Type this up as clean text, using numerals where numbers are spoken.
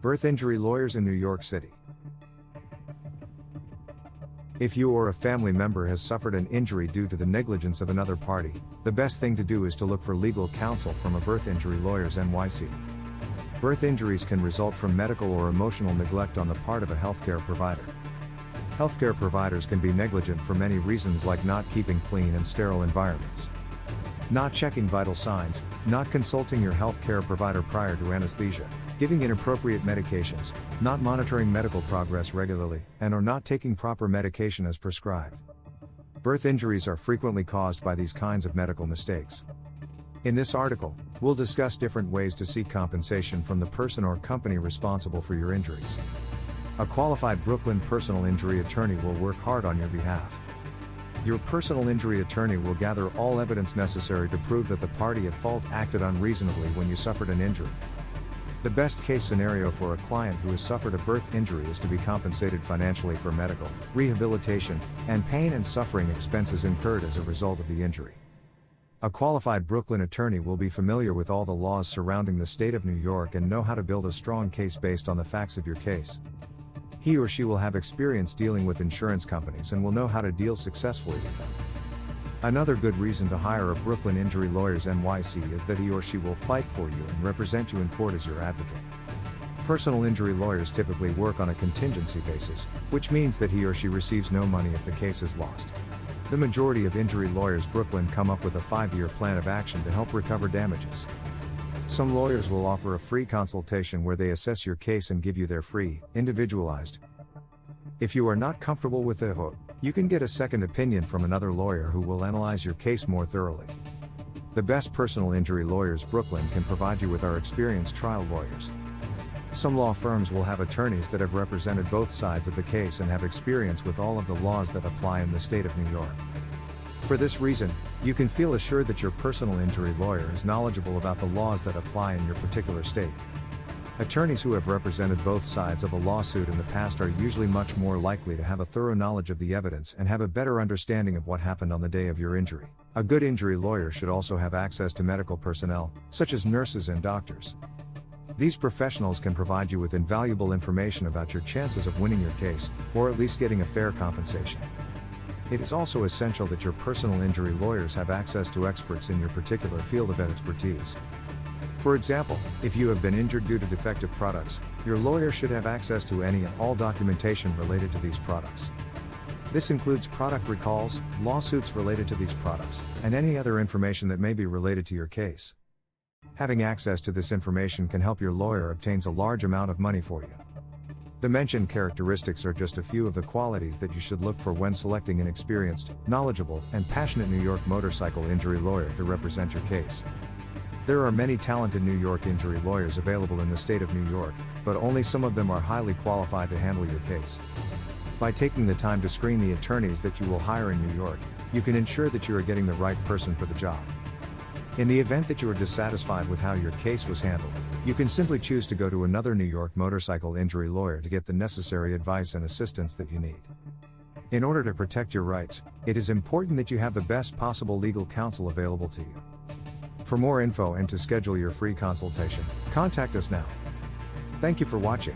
Birth injury lawyers in New York City. If you or a family member has suffered an injury due to the negligence of another party, the best thing to do is to look for legal counsel from a Birth Injury Lawyers NYC. Birth injuries can result from medical or emotional neglect on the part of a healthcare provider. Healthcare providers can be negligent for many reasons, like not keeping clean and sterile environments, not checking vital signs, not consulting your healthcare provider prior to anesthesia, giving inappropriate medications, not monitoring medical progress regularly, and/or not taking proper medication as prescribed. Birth injuries are frequently caused by these kinds of medical mistakes. In this article, we'll discuss different ways to seek compensation from the person or company responsible for your injuries. A qualified Brooklyn personal injury attorney will work hard on your behalf. Your personal injury attorney will gather all evidence necessary to prove that the party at fault acted unreasonably when you suffered an injury. The best case scenario for a client who has suffered a birth injury is to be compensated financially for medical, rehabilitation, and pain and suffering expenses incurred as a result of the injury. A qualified Brooklyn attorney will be familiar with all the laws surrounding the state of New York and know how to build a strong case based on the facts of your case. He or she will have experience dealing with insurance companies and will know how to deal successfully with them. Another good reason to hire a Brooklyn Injury Lawyers NYC is that he or she will fight for you and represent you in court as your advocate. Personal injury lawyers typically work on a contingency basis, which means that he or she receives no money if the case is lost. The majority of injury lawyers Brooklyn come up with a 5-year plan of action to help recover damages. Some lawyers will offer a free consultation where they assess your case and give you their free, individualized. If you are not comfortable with the vote, you can get a second opinion from another lawyer who will analyze your case more thoroughly. The best personal injury lawyers Brooklyn can provide you with are experienced trial lawyers. Some law firms will have attorneys that have represented both sides of the case and have experience with all of the laws that apply in the state of New York. For this reason, you can feel assured that your personal injury lawyer is knowledgeable about the laws that apply in your particular state. Attorneys who have represented both sides of a lawsuit in the past are usually much more likely to have a thorough knowledge of the evidence and have a better understanding of what happened on the day of your injury. A good injury lawyer should also have access to medical personnel, such as nurses and doctors. These professionals can provide you with invaluable information about your chances of winning your case, or at least getting a fair compensation. It is also essential that your personal injury lawyers have access to experts in your particular field of expertise. For example, if you have been injured due to defective products, your lawyer should have access to any and all documentation related to these products. This includes product recalls, lawsuits related to these products, and any other information that may be related to your case. Having access to this information can help your lawyer obtain a large amount of money for you. The mentioned characteristics are just a few of the qualities that you should look for when selecting an experienced, knowledgeable, and passionate New York motorcycle injury lawyer to represent your case. There are many talented New York injury lawyers available in the state of New York, but only some of them are highly qualified to handle your case. By taking the time to screen the attorneys that you will hire in New York, you can ensure that you are getting the right person for the job. In the event that you are dissatisfied with how your case was handled, you can simply choose to go to another New York motorcycle injury lawyer to get the necessary advice and assistance that you need. In order to protect your rights, it is important that you have the best possible legal counsel available to you. For more info and to schedule your free consultation, contact us now. Thank you for watching.